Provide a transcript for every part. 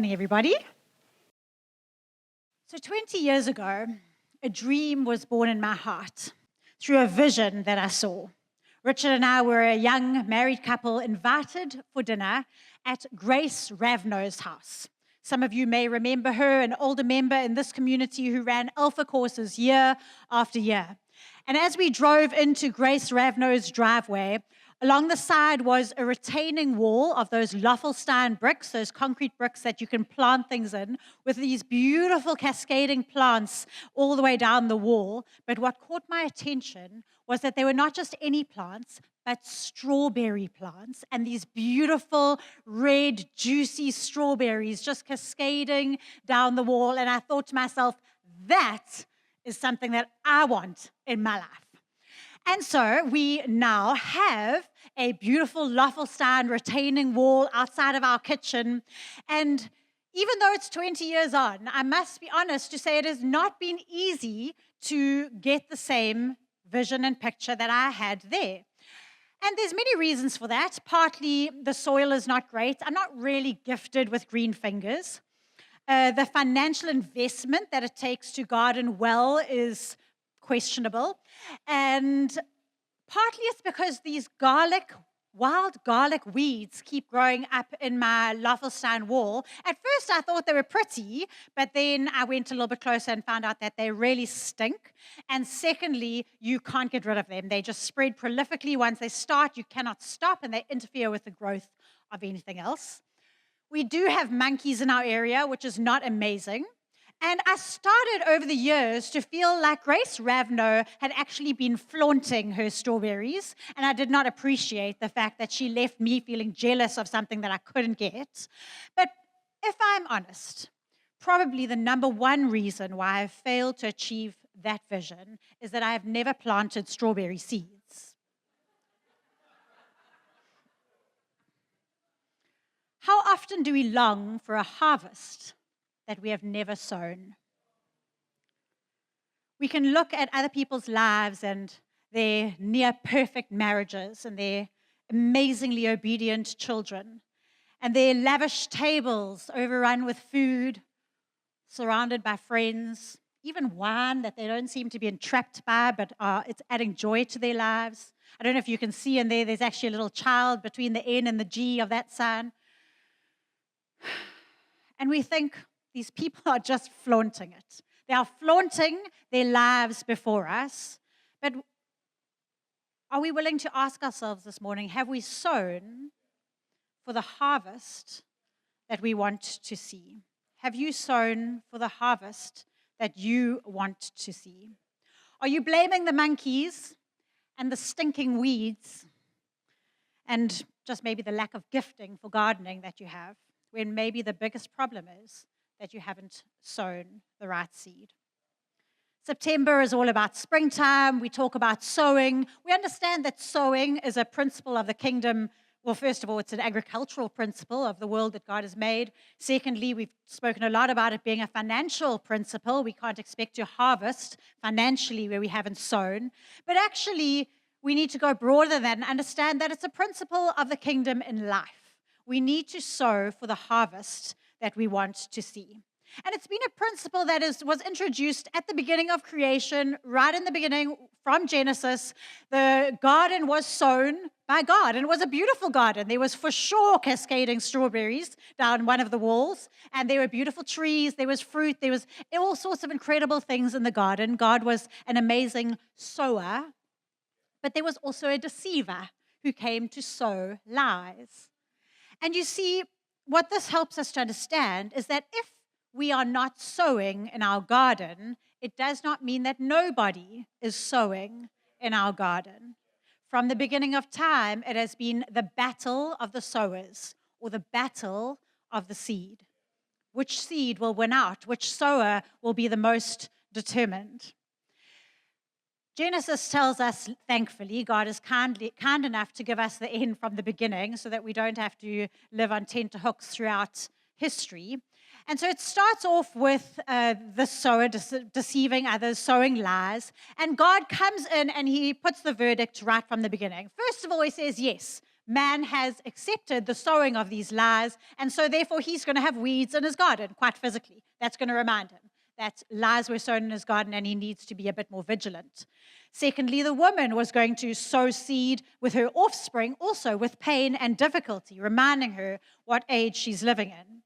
Morning, everybody. So 20 years ago, a dream was born in my heart through a vision that I saw. Richard and I were a young married couple invited for dinner at Grace Ravno's house. Some of you may remember her, an older member in this community who ran Alpha courses year after year. And as we drove into Grace Ravno's driveway, along the side was a retaining wall of those Loffelstein bricks, those concrete bricks that you can plant things in, with these beautiful cascading plants all the way down the wall. But what caught my attention was that they were not just any plants, but strawberry plants, and these beautiful red, juicy strawberries just cascading down the wall. And I thought to myself, that is something that I want in my life. And so we now have a beautiful Loffelstein retaining wall outside of our kitchen. And even though it's 20 years on, I must be honest to say it has not been easy to get the same vision and picture that I had there. And there's many reasons for that. Partly the soil is not great. I'm not really gifted with green fingers. The financial investment that it takes to garden well is questionable. And partly it's because these wild garlic weeds keep growing up in my Loffelstein wall. At first I thought they were pretty, but then I went a little bit closer and found out that they really stink. And secondly, you can't get rid of them. They just spread prolifically. Once they start, you cannot stop, and they interfere with the growth of anything else. We do have monkeys in our area, which is not amazing. And I started over the years to feel like Grace Ravno had actually been flaunting her strawberries, and I did not appreciate the fact that she left me feeling jealous of something that I couldn't get. But if I'm honest, probably the number one reason why I've failed to achieve that vision is that I have never planted strawberry seeds. How often do we long for a harvest that we have never sown? We can look at other people's lives and their near-perfect marriages and their amazingly obedient children and their lavish tables overrun with food, surrounded by friends, even wine that they don't seem to be entrapped by, but it's adding joy to their lives. I don't know if you can see in there's actually a little child between the N and the G of that sign. And we think, these people are just flaunting it. They are flaunting their lives before us. But are we willing to ask ourselves this morning, have we sown for the harvest that we want to see? Have you sown for the harvest that you want to see? Are you blaming the monkeys and the stinking weeds and just maybe the lack of gifting for gardening that you have, when maybe the biggest problem is that you haven't sown the right seed? September is all about springtime. We talk about sowing. We understand that sowing is a principle of the kingdom. Well, first of all, it's an agricultural principle of the world that God has made. Secondly, we've spoken a lot about it being a financial principle. We can't expect to harvest financially where we haven't sown. But actually, we need to go broader than that and understand that it's a principle of the kingdom in life. We need to sow for the harvest that we want to see. And it's been a principle that was introduced at the beginning of creation, right in the beginning from Genesis. The garden was sown by God, and it was a beautiful garden. There was for sure cascading strawberries down one of the walls, and there were beautiful trees, there was fruit, there was all sorts of incredible things in the garden. God was an amazing sower, but there was also a deceiver who came to sow lies. And you see, what this helps us to understand is that if we are not sowing in our garden, it does not mean that nobody is sowing in our garden. From the beginning of time, it has been the battle of the sowers, or the battle of the seed. Which seed will win out? Which sower will be the most determined? Genesis tells us, thankfully, God is kind enough to give us the end from the beginning so that we don't have to live on tenterhooks throughout history. And so it starts off with the sower deceiving others, sowing lies. And God comes in and he puts the verdict right from the beginning. First of all, he says, yes, man has accepted the sowing of these lies, and so therefore he's going to have weeds in his garden, quite physically. That's going to remind him that lies were sown in his garden and he needs to be a bit more vigilant. Secondly, the woman was going to sow seed with her offspring, also with pain and difficulty, reminding her what age she's living in.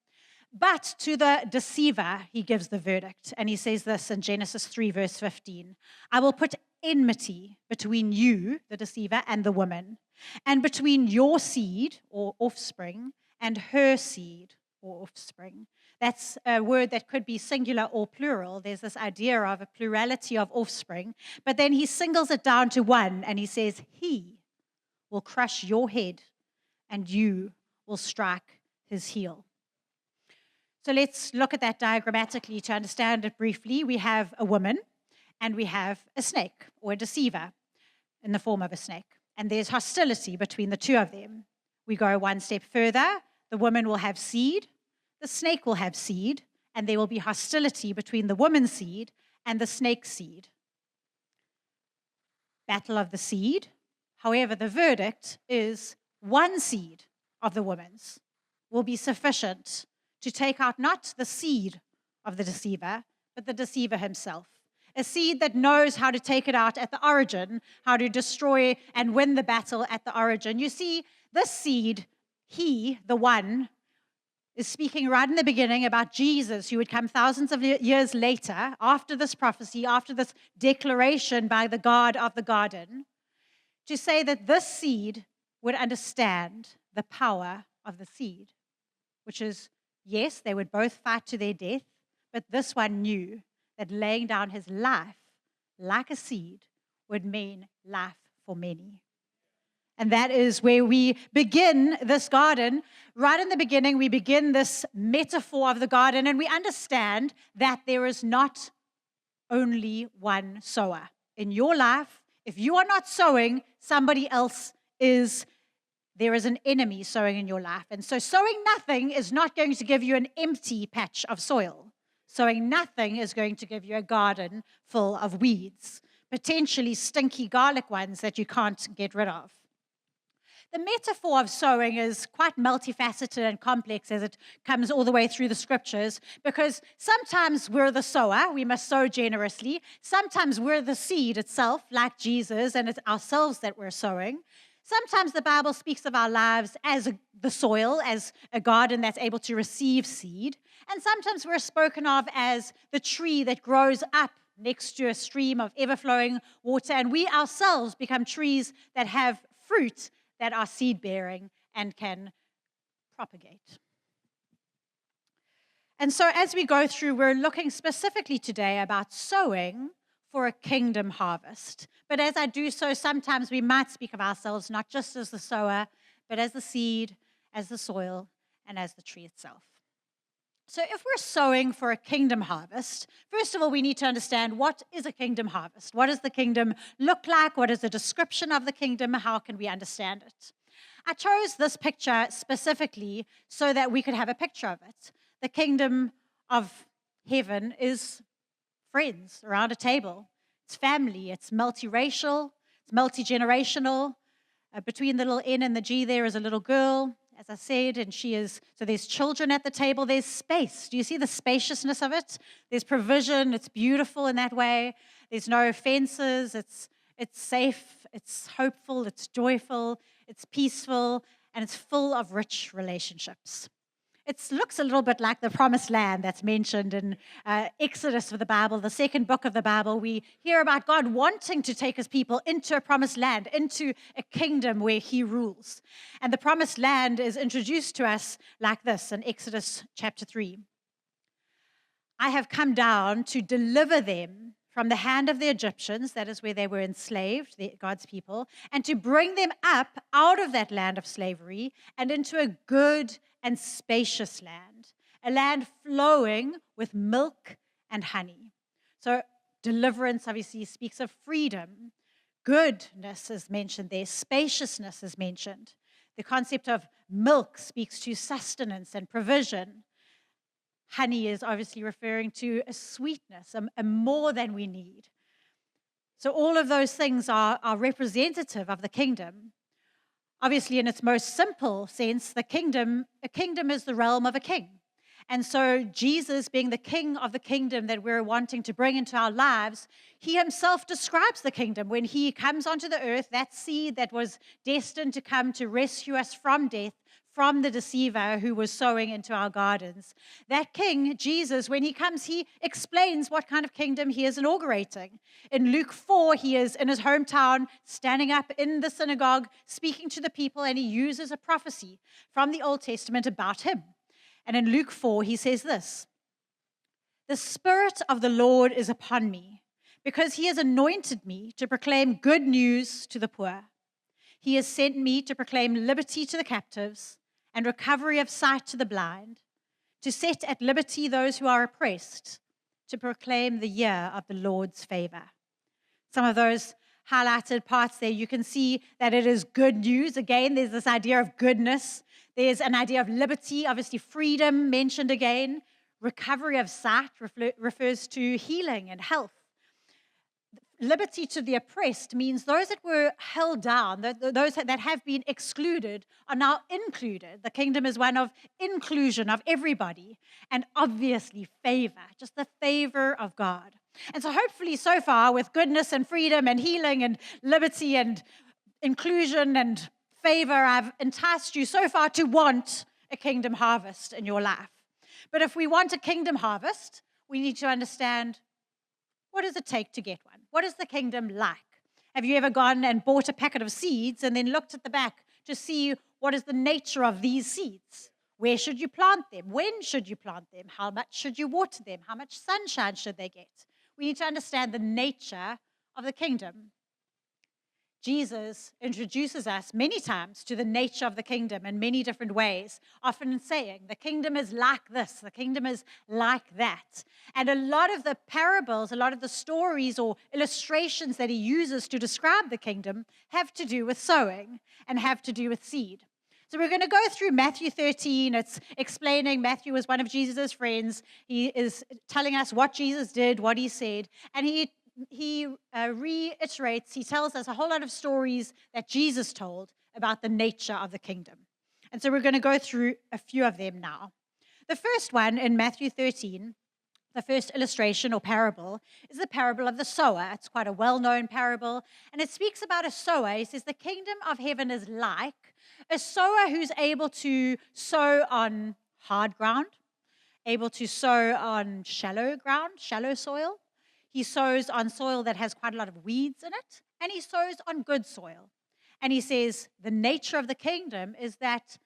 But to the deceiver, he gives the verdict, and he says this in Genesis 3, verse 15, I will put enmity between you, the deceiver, and the woman, and between your seed, or offspring, and her seed, or offspring. That's a word that could be singular or plural. There's this idea of a plurality of offspring, but then he singles it down to one, and he says, he will crush your head, and you will strike his heel. So let's look at that diagrammatically to understand it briefly. We have a woman and we have a snake or a deceiver in the form of a snake. And there's hostility between the two of them. We go one step further. The woman will have seed, the snake will have seed, and there will be hostility between the woman's seed and the snake's seed. Battle of the seed. However, the verdict is one seed of the woman's will be sufficient to take out not the seed of the deceiver, but the deceiver himself. A seed that knows how to take it out at the origin, how to destroy and win the battle at the origin. You see, this seed, he, the one, is speaking right in the beginning about Jesus, who would come thousands of years later, after this prophecy, after this declaration by the God of the garden, to say that this seed would understand the power of the seed, which is, yes, they would both fight to their death, but this one knew that laying down his life like a seed would mean life for many. And that is where we begin this garden. Right in the beginning, we begin this metaphor of the garden, and we understand that there is not only one sower. In your life, if you are not sowing, somebody else is. There is an enemy sowing in your life. And so sowing nothing is not going to give you an empty patch of soil. Sowing nothing is going to give you a garden full of weeds, potentially stinky garlic ones that you can't get rid of. The metaphor of sowing is quite multifaceted and complex as it comes all the way through the scriptures, because sometimes we're the sower, we must sow generously. Sometimes we're the seed itself, like Jesus, and it's ourselves that we're sowing. Sometimes the Bible speaks of our lives as the soil, as a garden that's able to receive seed. And sometimes we're spoken of as the tree that grows up next to a stream of ever-flowing water. And we ourselves become trees that have fruit that are seed-bearing and can propagate. And so as we go through, we're looking specifically today about sowing for a kingdom harvest. But as I do so, sometimes we might speak of ourselves not just as the sower, but as the seed, as the soil, and as the tree itself. So if we're sowing for a kingdom harvest, first of all, we need to understand, what is a kingdom harvest? What does the kingdom look like? What is the description of the kingdom? How can we understand it? I chose this picture specifically so that we could have a picture of it. The kingdom of heaven is friends around a table. It's family. It's multiracial. It's multi-generational. Between the little N and the G there is a little girl, as I said, and so there's children at the table. There's space. Do you see the spaciousness of it? There's provision. It's beautiful in that way. There's no fences. It's safe. It's hopeful. It's joyful. It's peaceful. And it's full of rich relationships. It looks a little bit like the promised land that's mentioned in Exodus of the Bible, the second book of the Bible. We hear about God wanting to take his people into a promised land, into a kingdom where he rules. And the promised land is introduced to us like this in Exodus chapter 3. I have come down to deliver them from the hand of the Egyptians, that is where they were enslaved, God's people, and to bring them up out of that land of slavery and into a good and spacious land, a land flowing with milk and honey. So deliverance obviously speaks of freedom. Goodness is mentioned there. Spaciousness is mentioned. The concept of milk speaks to sustenance and provision. Honey is obviously referring to a sweetness, a more than we need. So all of those things are representative of the kingdom. Obviously, in its most simple sense, a kingdom is the realm of a king. And so Jesus, being the king of the kingdom that we're wanting to bring into our lives, he himself describes the kingdom. When he comes onto the earth, that seed that was destined to come to rescue us from death, from the deceiver who was sowing into our gardens. That king, Jesus, when he comes, he explains what kind of kingdom he is inaugurating. In Luke 4, he is in his hometown, standing up in the synagogue, speaking to the people, and he uses a prophecy from the Old Testament about him. And in Luke 4, he says this: "The Spirit of the Lord is upon me, because he has anointed me to proclaim good news to the poor. He has sent me to proclaim liberty to the captives and recovery of sight to the blind, to set at liberty those who are oppressed, to proclaim the year of the Lord's favor." Some of those highlighted parts there, you can see that it is good news. Again, there's this idea of goodness. There's an idea of liberty, obviously freedom mentioned again. Recovery of sight refers to healing and health. Liberty to the oppressed means those that were held down, those that have been excluded, are now included. The kingdom is one of inclusion of everybody, and obviously favor, just the favor of God. And so hopefully so far, with goodness and freedom and healing and liberty and inclusion and favor, I've enticed you so far to want a kingdom harvest in your life. But if we want a kingdom harvest, we need to understand, what does it take to get one? What is the kingdom like? Have you ever gone and bought a packet of seeds and then looked at the back to see what is the nature of these seeds? Where should you plant them? When should you plant them? How much should you water them? How much sunshine should they get? We need to understand the nature of the kingdom. Jesus introduces us many times to the nature of the kingdom in many different ways, often saying, the kingdom is like this, the kingdom is like that. And a lot of the parables, a lot of the stories or illustrations that he uses to describe the kingdom have to do with sowing and have to do with seed. So we're going to go through Matthew 13. It's explaining Matthew was one of Jesus' friends. He is telling us what Jesus did, what he said, and he reiterates, he tells us a whole lot of stories that Jesus told about the nature of the kingdom. And so we're going to go through a few of them now. The first one in Matthew 13, the first illustration or parable, is the parable of the sower. It's quite a well-known parable, and it speaks about a sower. He says the kingdom of heaven is like a sower who's able to sow on hard ground, able to sow on shallow ground, shallow soil. He sows on soil that has quite a lot of weeds in it, and he sows on good soil. And he says the nature of the kingdom is that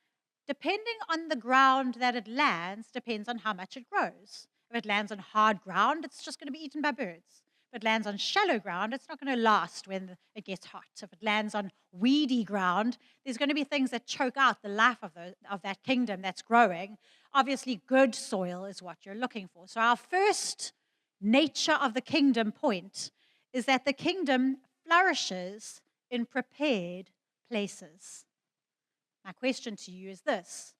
depending on the ground that it lands, depends on how much it grows. If it lands on hard ground, it's just going to be eaten by birds. If it lands on shallow ground, it's not going to last when it gets hot. If it lands on weedy ground, there's going to be things that choke out the life of that kingdom that's growing. Obviously, good soil is what you're looking for. So our first nature of the kingdom point is that the kingdom flourishes in prepared places. My question to you is this: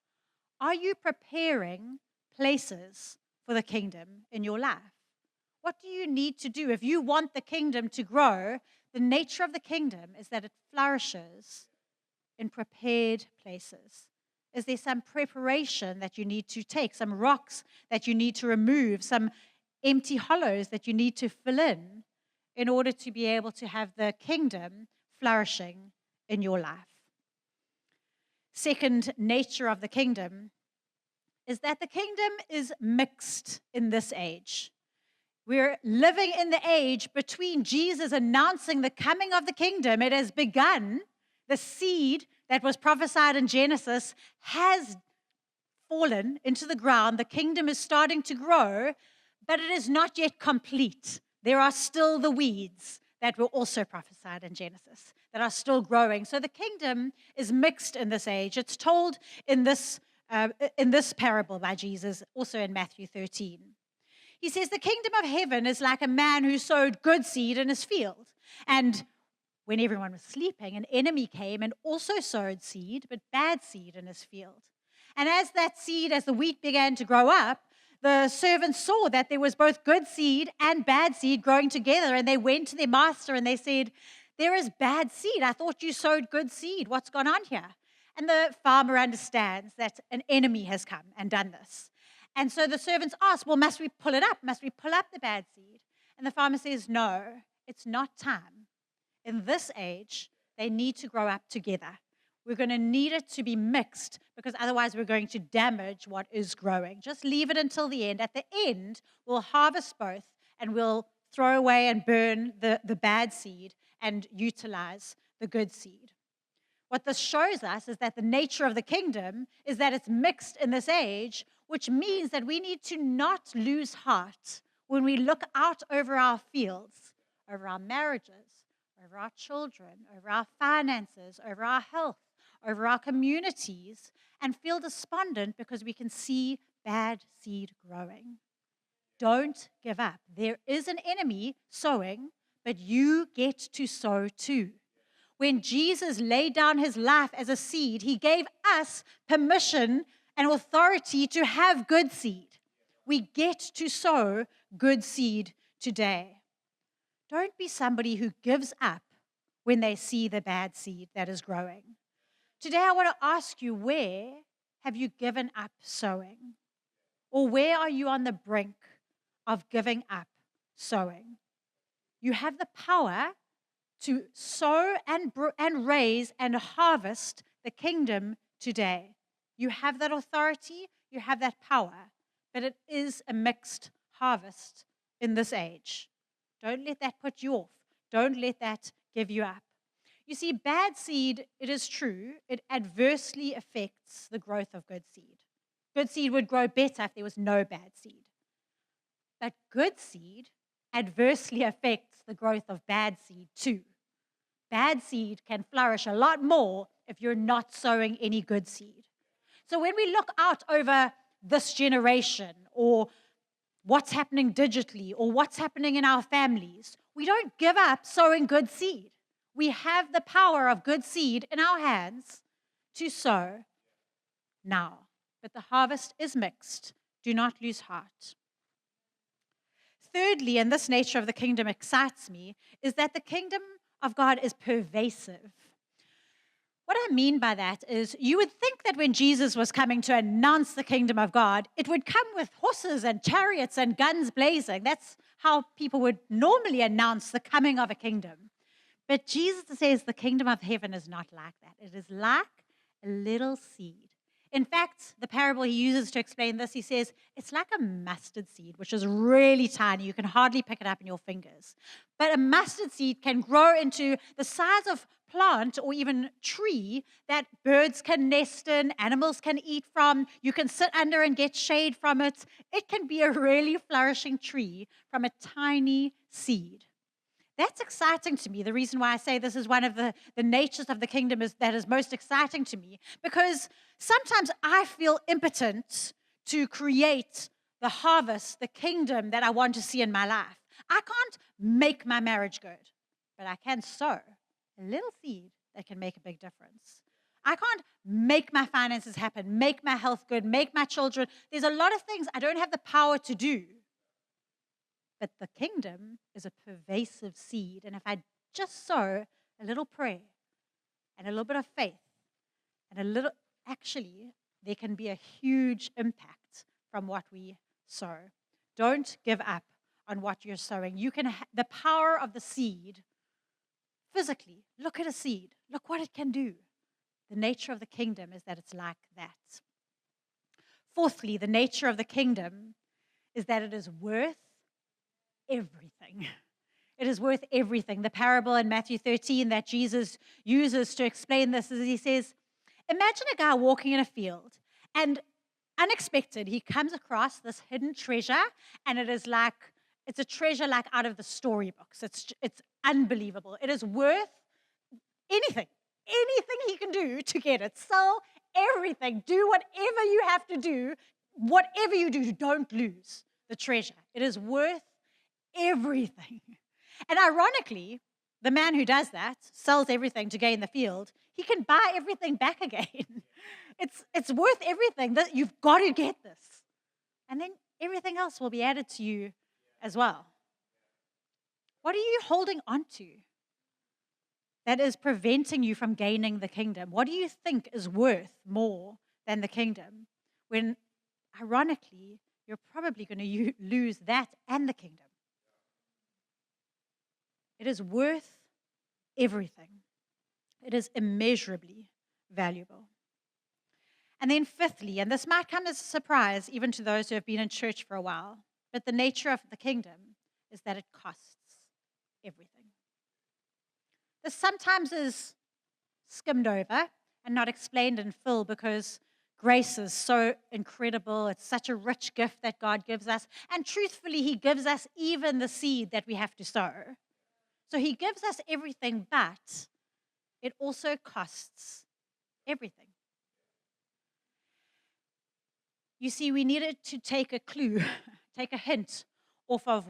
are you preparing places for the kingdom in your life? What do you need to do if you want the kingdom to grow? The nature of the kingdom is that it flourishes in prepared places. Is there some preparation that you need to take, some rocks that you need to remove, some empty hollows that you need to fill in order to be able to have the kingdom flourishing in your life? Second nature of the kingdom is that the kingdom is mixed in this age. We're living in the age between Jesus announcing the coming of the kingdom. It has begun. The seed that was prophesied in Genesis has fallen into the ground. The kingdom is starting to grow, but it is not yet complete. There are still the weeds that were also prophesied in Genesis that are still growing. So the kingdom is mixed in this age. It's told in this parable by Jesus, also in Matthew 13. He says the kingdom of heaven is like a man who sowed good seed in his field. And when everyone was sleeping, an enemy came and also sowed seed, but bad seed in his field. And as the wheat began to grow up, the servants saw that there was both good seed and bad seed growing together, and they went to their master and they said, there is bad seed. I thought you sowed good seed. What's gone on here? And the farmer understands that an enemy has come and done this. And so the servants ask, well, must we pull it up? Must we pull up the bad seed? And the farmer says, no, it's not time. In this age, they need to grow up together. We're going to need it to be mixed because otherwise we're going to damage what is growing. Just leave it until the end. At the end, we'll harvest both and we'll throw away and burn the bad seed and utilize the good seed. What this shows us is that the nature of the kingdom is that it's mixed in this age, which means that we need to not lose heart when we look out over our fields, over our marriages, over our children, over our finances, over our health, over our communities, and feel despondent because we can see bad seed growing. Don't give up. There is an enemy sowing, but you get to sow too. When Jesus laid down his life as a seed, he gave us permission and authority to have good seed. We get to sow good seed today. Don't be somebody who gives up when they see the bad seed that is growing. Today, I want to ask you, where have you given up sowing? Or where are you on the brink of giving up sowing? You have the power to sow and raise and harvest the kingdom today. You have that authority, you have that power, but it is a mixed harvest in this age. Don't let that put you off. Don't let that give you up. You see, bad seed, it is true, it adversely affects the growth of good seed. Good seed would grow better if there was no bad seed. But good seed adversely affects the growth of bad seed too. Bad seed can flourish a lot more if you're not sowing any good seed. So when we look out over this generation or what's happening digitally or what's happening in our families, we don't give up sowing good seed. We have the power of good seed in our hands to sow now. But the harvest is mixed. Do not lose heart. Thirdly, and this nature of the kingdom excites me, is that the kingdom of God is pervasive. What I mean by that is you would think that when Jesus was coming to announce the kingdom of God, it would come with horses and chariots and guns blazing. That's how people would normally announce the coming of a kingdom. But Jesus says the kingdom of heaven is not like that. It is like a little seed. In fact, the parable he uses to explain this, he says, it's like a mustard seed, which is really tiny. You can hardly pick it up in your fingers. But a mustard seed can grow into the size of plant or even tree that birds can nest in, animals can eat from. You can sit under and get shade from it. It can be a really flourishing tree from a tiny seed. That's exciting to me. The reason why I say this is one of the natures of the kingdom that is most exciting to me, because sometimes I feel impotent to create the harvest, the kingdom that I want to see in my life. I can't make my marriage good, but I can sow a little seed that can make a big difference. I can't make my finances happen, make my health good, make my children. There's a lot of things I don't have the power to do. But the kingdom is a pervasive seed. And if I just sow a little prayer and a little bit of faith and actually, there can be a huge impact from what we sow. Don't give up on what you're sowing. You can, the power of the seed, physically, look at a seed. Look what it can do. The nature of the kingdom is that it's like that. Fourthly, the nature of the kingdom is that it is worth everything. It is worth everything. The parable in Matthew 13 that Jesus uses to explain this is he says, imagine a guy walking in a field and unexpected, he comes across this hidden treasure and it's a treasure like out of the storybooks. It's unbelievable. It is worth anything he can do to get it. Sell everything. Do whatever you have to do. Whatever you do, don't lose the treasure. It is worth everything. And ironically, the man who does that, sells everything to gain the field, he can buy everything back again. It's worth everything. You've got to get this. And then everything else will be added to you as well. What are you holding on to? that is preventing you from gaining the kingdom? What do you think is worth more than the kingdom? When, ironically, you're probably going to lose that and the kingdom. It is worth everything. It is immeasurably valuable. And then fifthly, and this might come as a surprise even to those who have been in church for a while, but the nature of the kingdom is that it costs everything. This sometimes is skimmed over and not explained in full because grace is so incredible. It's such a rich gift that God gives us. And truthfully, He gives us even the seed that we have to sow. So He gives us everything, but it also costs everything. You see, we needed to take a clue, take a hint off of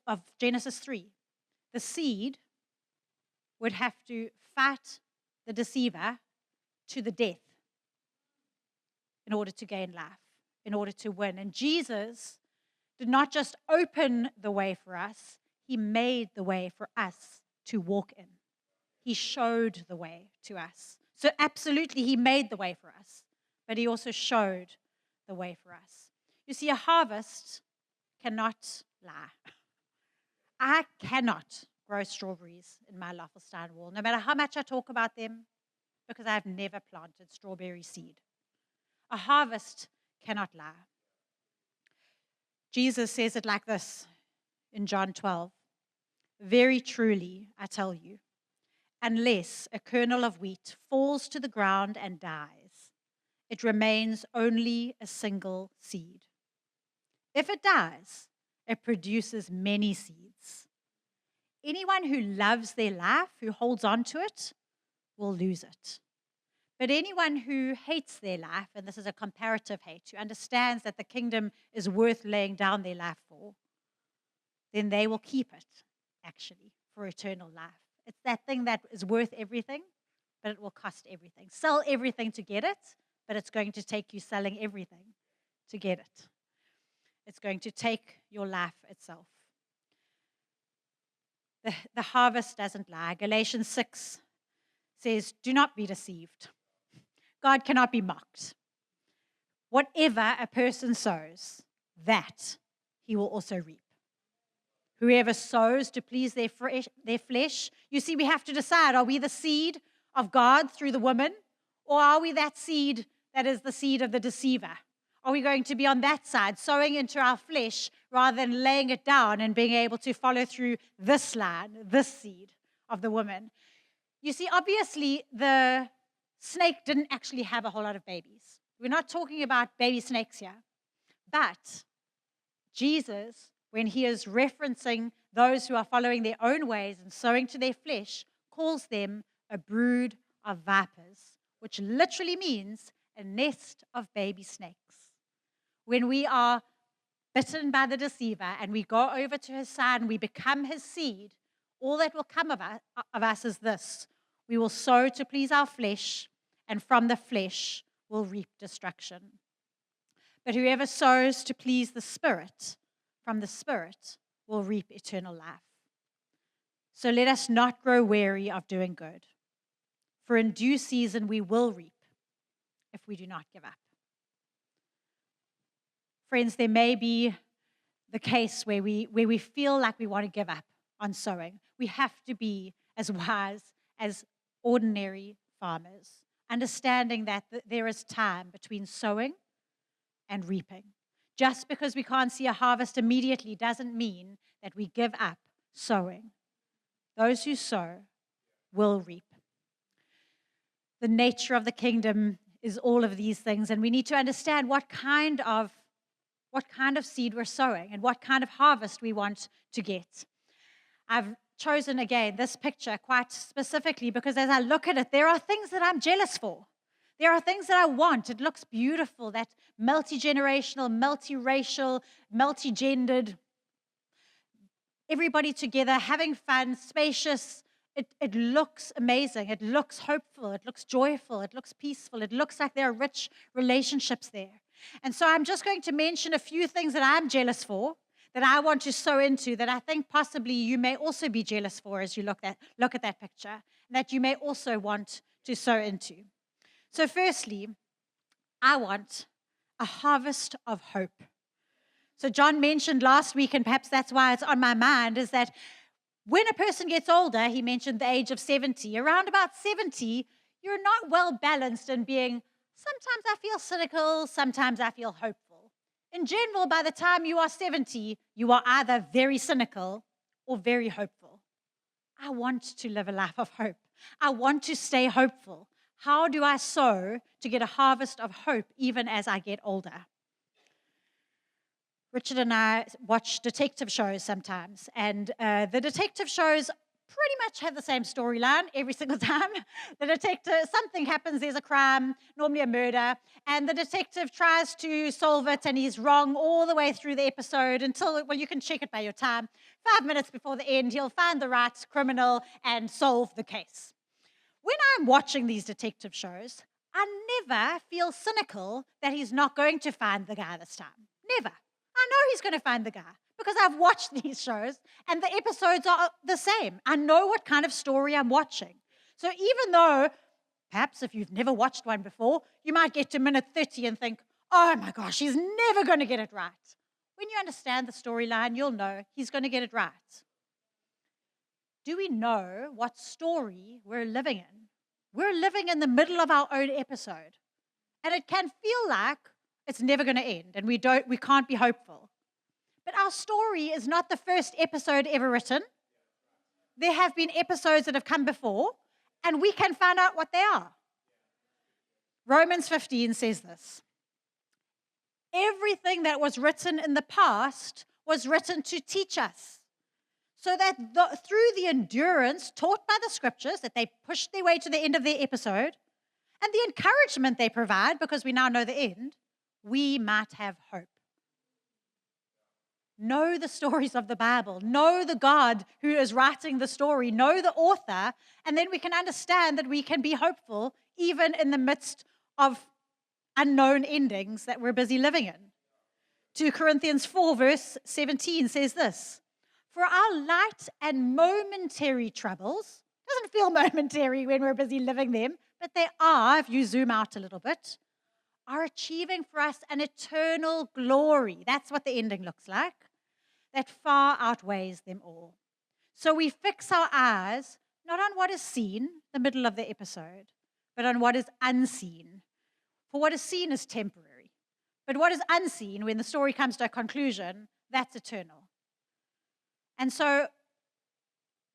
of Genesis 3. The seed would have to fight the deceiver to the death in order to gain life, in order to win. And Jesus did not just open the way for us, He made the way for us to walk in. He showed the way to us. So absolutely, He made the way for us, but He also showed the way for us. You see, a harvest cannot lie. I cannot grow strawberries in my Laffelstein wall, no matter how much I talk about them, because I've never planted strawberry seed. A harvest cannot lie. Jesus says it like this in John 12. Very truly, I tell you, unless a kernel of wheat falls to the ground and dies, it remains only a single seed. If it dies, it produces many seeds. Anyone who loves their life, who holds on to it, will lose it. But anyone who hates their life, and this is a comparative hate, who understands that the kingdom is worth laying down their life for, then they will keep it, actually, for eternal life. It's that thing that is worth everything, but it will cost everything. Sell everything to get it, but it's going to take you selling everything to get it. It's going to take your life itself. The harvest doesn't lie. Galatians 6 says, do not be deceived. God cannot be mocked. Whatever a person sows, that he will also reap. Whoever sows to please their flesh, you see, we have to decide, are we the seed of God through the woman, or are we that seed that is the seed of the deceiver? Are we going to be on that side, sowing into our flesh, rather than laying it down and being able to follow through this line, this seed of the woman? You see, obviously, the snake didn't actually have a whole lot of babies. We're not talking about baby snakes here. But Jesus, when he is referencing those who are following their own ways and sowing to their flesh, calls them a brood of vipers, which literally means a nest of baby snakes. When we are bitten by the deceiver and we go over to his side and we become his seed, all that will come of us is this. We will sow to please our flesh, and from the flesh will reap destruction. But whoever sows to please the Spirit, from the Spirit will reap eternal life. So let us not grow weary of doing good, for in due season we will reap if we do not give up. Friends, there may be the case where we feel like we want to give up on sowing. We have to be as wise as ordinary farmers, understanding that there is time between sowing and reaping. Just because we can't see a harvest immediately doesn't mean that we give up sowing. Those who sow will reap. The nature of the kingdom is all of these things, and we need to understand what kind of seed we're sowing and what kind of harvest we want to get. I've chosen, again, this picture quite specifically because as I look at it, there are things that I'm jealous for. There are things that I want. It looks beautiful, that multi-generational, multi-racial, multi-gendered, everybody together, having fun, spacious. It looks amazing. It looks hopeful. It looks joyful. It looks peaceful. It looks like there are rich relationships there. And so I'm just going to mention a few things that I'm jealous for, that I want to sow into, that I think possibly you may also be jealous for as you look at that picture, that you may also want to sow into. So firstly, I want a harvest of hope. So John mentioned last week, and perhaps that's why it's on my mind, is that when a person gets older, he mentioned the age of 70, around about 70, you're not well balanced in being, sometimes I feel cynical, sometimes I feel hopeful. In general, by the time you are 70, you are either very cynical or very hopeful. I want to live a life of hope. I want to stay hopeful. How do I sow to get a harvest of hope even as I get older? Richard and I watch detective shows sometimes, and the detective shows pretty much have the same storyline every single time. The detective, something happens, there's a crime, normally a murder, and the detective tries to solve it, and he's wrong all the way through the episode until, well, you can check it by your time. 5 minutes before the end, he'll find the right criminal and solve the case. When I'm watching these detective shows, I never feel cynical that he's not going to find the guy this time. Never. I know he's going to find the guy because I've watched these shows and the episodes are the same. I know what kind of story I'm watching. So even though, perhaps if you've never watched one before, you might get to minute 30 and think, oh my gosh, he's never going to get it right. When you understand the storyline, you'll know he's going to get it right. Do we know what story we're living in? We're living in the middle of our own episode. And it can feel like it's never going to end and we can't be hopeful. But our story is not the first episode ever written. There have been episodes that have come before, and we can find out what they are. Romans 15 says this. Everything that was written in the past was written to teach us, so that through the endurance taught by the scriptures, that they pushed their way to the end of their episode, and the encouragement they provide, because we now know the end, we might have hope. Know the stories of the Bible. Know the God who is writing the story. Know the author, and then we can understand that we can be hopeful even in the midst of unknown endings that we're busy living in. 2 Corinthians 4 verse 17 says this, for our light and momentary troubles, doesn't feel momentary when we're busy living them, but they are, if you zoom out a little bit, are achieving for us an eternal glory. That's what the ending looks like. That far outweighs them all. So we fix our eyes not on what is seen, the middle of the episode, but on what is unseen. For what is seen is temporary. But what is unseen, when the story comes to a conclusion, that's eternal. And so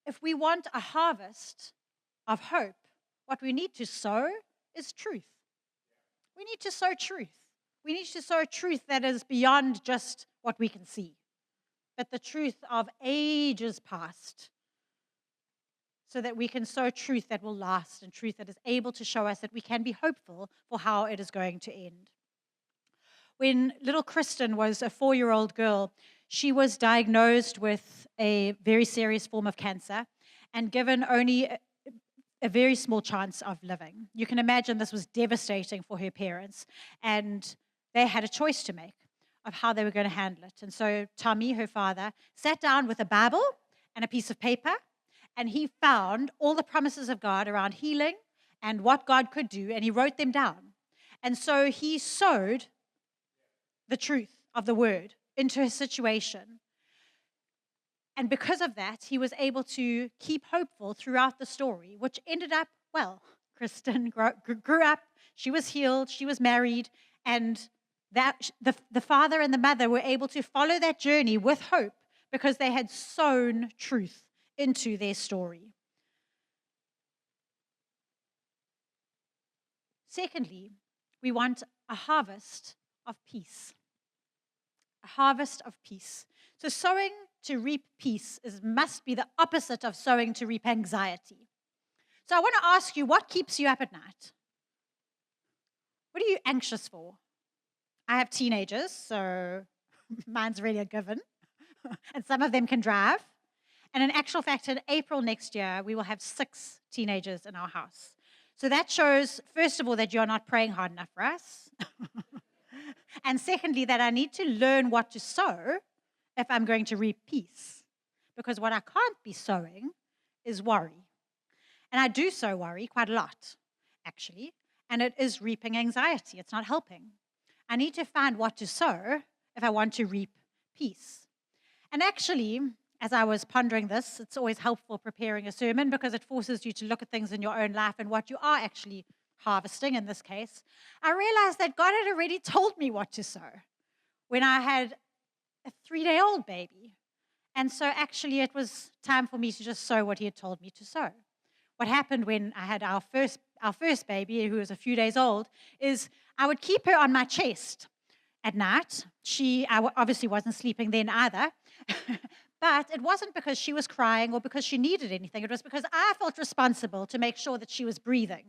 if we want a harvest of hope, what we need to sow is truth. We need to sow truth. We need to sow truth that is beyond just what we can see, but the truth of ages past, so that we can sow truth that will last and truth that is able to show us that we can be hopeful for how it is going to end. When little Kristen was a 4-year-old girl, she was diagnosed with a very serious form of cancer and given only a very small chance of living. You can imagine this was devastating for her parents, and they had a choice to make of how they were going to handle it. And so Tommy, her father, sat down with a Bible and a piece of paper, and he found all the promises of God around healing and what God could do, and he wrote them down. And so he sowed the truth of the word into his situation. And because of that, he was able to keep hopeful throughout the story, which ended up, well, Kristen grew up, she was healed, she was married, and that the father and the mother were able to follow that journey with hope because they had sown truth into their story. Secondly, we want a harvest of peace. A harvest of peace. So sowing to reap peace must be the opposite of sowing to reap anxiety. So I want to ask you, what keeps you up at night? What are you anxious for? I have teenagers, so mine's really a given. And some of them can drive. And in actual fact, in April next year, we will have 6 teenagers in our house. So that shows, first of all, that you're not praying hard enough for us. And secondly, that I need to learn what to sow if I'm going to reap peace. Because what I can't be sowing is worry. And I do sow worry quite a lot, actually. And it is reaping anxiety. It's not helping. I need to find what to sow if I want to reap peace. And actually, as I was pondering this, it's always helpful preparing a sermon because it forces you to look at things in your own life and what you are actually harvesting in this case. I realized that God had already told me what to sow when I had a 3-day-old baby. And so actually it was time for me to just sow what he had told me to sow. What happened when I had our first baby, who was a few days old, is I would keep her on my chest at night. I obviously wasn't sleeping then either. But it wasn't because she was crying or because she needed anything. It was because I felt responsible to make sure that she was breathing.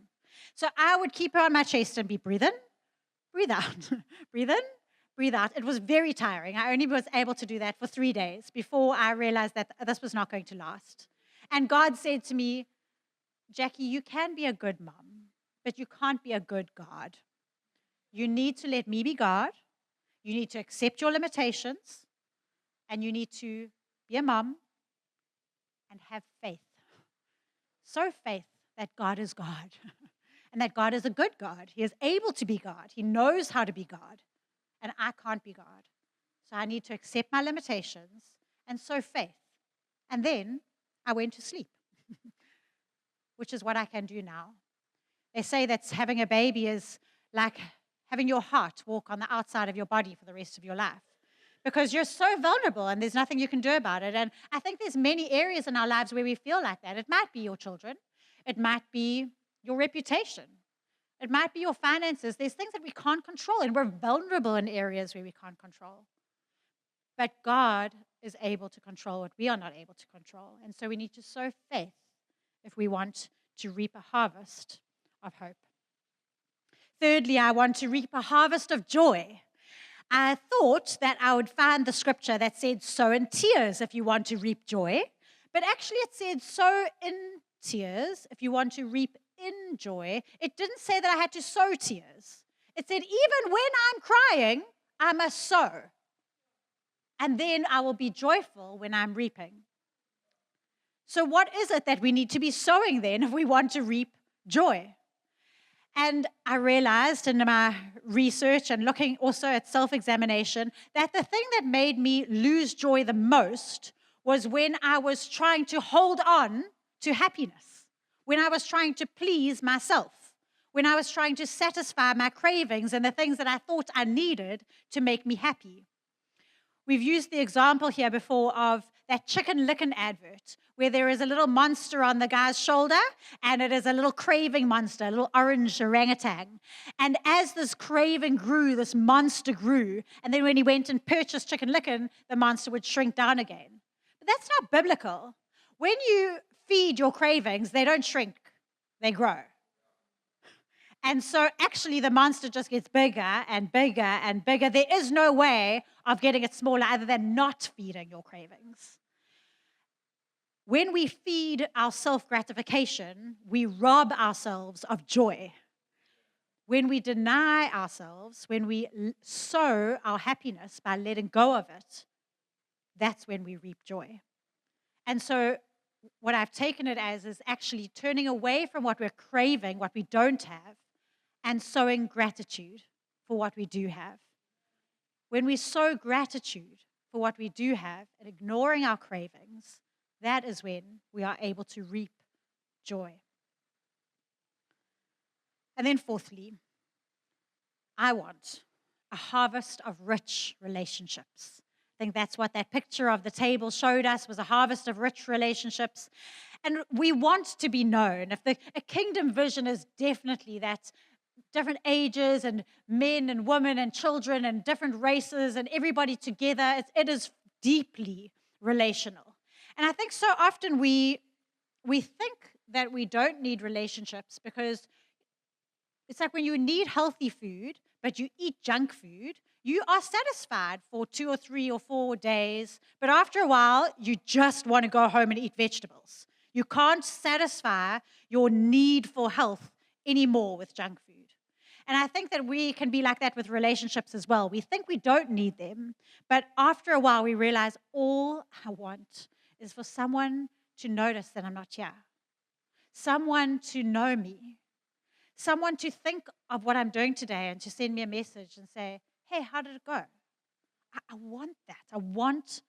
So I would keep her on my chest and be breathe in, breathe out, breathe in, breathe out. It was very tiring. I only was able to do that for 3 days before I realized that this was not going to last. And God said to me, Jackie, you can be a good mom, but you can't be a good God. You need to let me be God. You need to accept your limitations. And you need to be a mom and have faith. So faith that God is God and that God is a good God. He is able to be God. He knows how to be God. And I can't be God. So I need to accept my limitations and sow faith. And then I went to sleep, which is what I can do now. They say that having a baby is like having your heart walk on the outside of your body for the rest of your life. Because you're so vulnerable and there's nothing you can do about it. And I think there's many areas in our lives where we feel like that. It might be your children. It might be your reputation. It might be your finances. There's things that we can't control, and we're vulnerable in areas where we can't control. But God is able to control what we are not able to control. And so we need to sow faith if we want to reap a harvest of hope. Thirdly, I want to reap a harvest of joy. I thought that I would find the scripture that said, sow in tears if you want to reap joy. But actually it said, sow in tears if you want to reap in joy. It didn't say that I had to sow tears. It said, even when I'm crying, I must sow. And then I will be joyful when I'm reaping. So what is it that we need to be sowing then if we want to reap joy? And I realized in my research and looking also at self-examination that the thing that made me lose joy the most was when I was trying to hold on to happiness, when I was trying to please myself, when I was trying to satisfy my cravings and the things that I thought I needed to make me happy. We've used the example here before of that Chicken Licken advert, where there is a little monster on the guy's shoulder, and it is a little craving monster, a little orange orangutan. And as this craving grew, this monster grew, and then when he went and purchased Chicken Licken, the monster would shrink down again. But that's not biblical. When you feed your cravings, they don't shrink, they grow. And so actually the monster just gets bigger and bigger and bigger. There is no way of getting it smaller other than not feeding your cravings. When we feed our self-gratification, we rob ourselves of joy. When we deny ourselves, when we sow our happiness by letting go of it, that's when we reap joy. And so what I've taken it as is actually turning away from what we're craving, what we don't have, and sowing gratitude for what we do have. When we sow gratitude for what we do have and ignoring our cravings, that is when we are able to reap joy. And then fourthly, I want a harvest of rich relationships. I think that's what that picture of the table showed us, was a harvest of rich relationships. And we want to be known. A kingdom vision is definitely that different ages and men and women and children and different races and everybody together. It is deeply relational. And I think so often we think that we don't need relationships because it's like when you need healthy food, but you eat junk food, you are satisfied for 2 or 3 or 4 days, but after a while, you just want to go home and eat vegetables. You can't satisfy your need for health anymore with junk food. And I think that we can be like that with relationships as well. We think we don't need them, but after a while we realize all I want is for someone to notice that I'm not here, someone to know me, someone to think of what I'm doing today and to send me a message and say, hey, how did it go? I want that. I want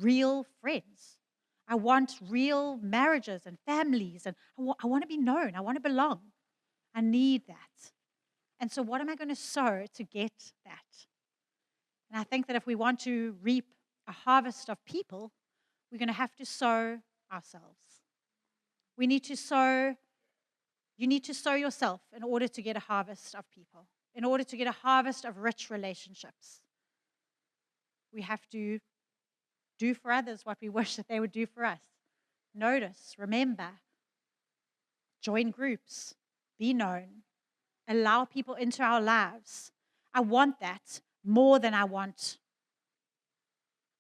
real friends. I want real marriages and families, and I want to be known. I want to belong. I need that. And so what am I going to sow to get that? And I think that if we want to reap a harvest of people, we're going to have to sow ourselves. We need to sow, you need to sow yourself in order to get a harvest of people, in order to get a harvest of rich relationships. We have to do for others what we wish that they would do for us. Notice, remember, join groups, be known, allow people into our lives. I want that more than I want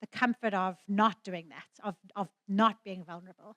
the comfort of not doing that, of not being vulnerable.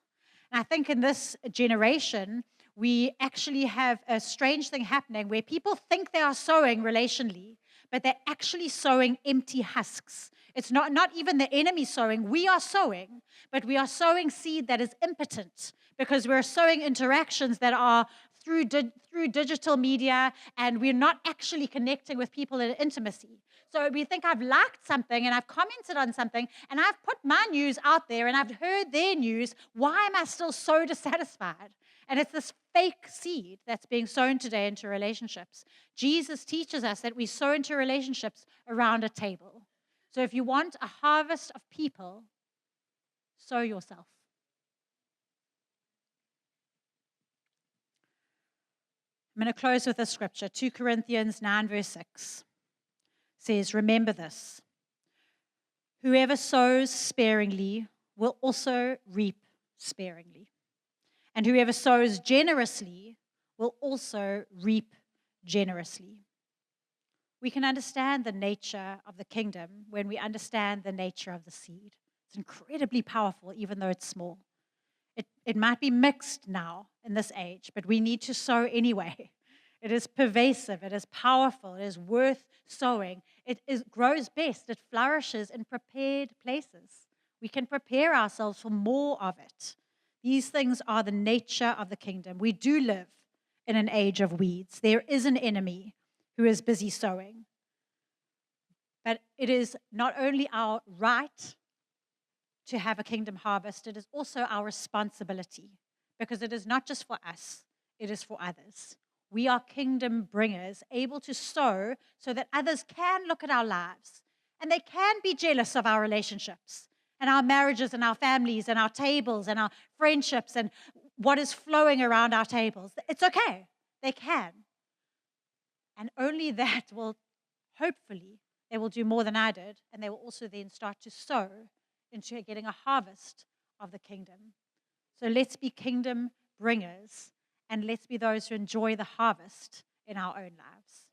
And I think in this generation, we actually have a strange thing happening where people think they are sowing relationally, but they're actually sowing empty husks. It's not even the enemy sowing. We are sowing, but we are sowing seed that is impotent because we're sowing interactions that are through digital media, and we're not actually connecting with people in intimacy. So we think I've liked something and I've commented on something and I've put my news out there and I've heard their news. Why am I still so dissatisfied? And it's this fake seed that's being sown today into relationships. Jesus teaches us that we sow into relationships around a table. So if you want a harvest of people, sow yourself. I'm going to close with a scripture. 2 Corinthians 9 verse 6 says, remember this, whoever sows sparingly will also reap sparingly. And whoever sows generously will also reap generously. We can understand the nature of the kingdom when we understand the nature of the seed. It's incredibly powerful, even though it's small. It might be mixed now in this age, but we need to sow anyway. It is pervasive. It is powerful. It is worth sowing. It grows best. It flourishes in prepared places. We can prepare ourselves for more of it. These things are the nature of the kingdom. We do live in an age of weeds. There is an enemy who is busy sowing. But it is not only our right to have a kingdom harvest, it is also our responsibility, because it is not just for us, it is for others. We are kingdom bringers, able to sow so that others can look at our lives and they can be jealous of our relationships and our marriages and our families and our tables and our friendships and what is flowing around our tables. It's okay. They can. And only that will, hopefully, they will do more than I did, and they will also then start to sow into getting a harvest of the kingdom. So let's be kingdom bringers, and let's be those who enjoy the harvest in our own lives.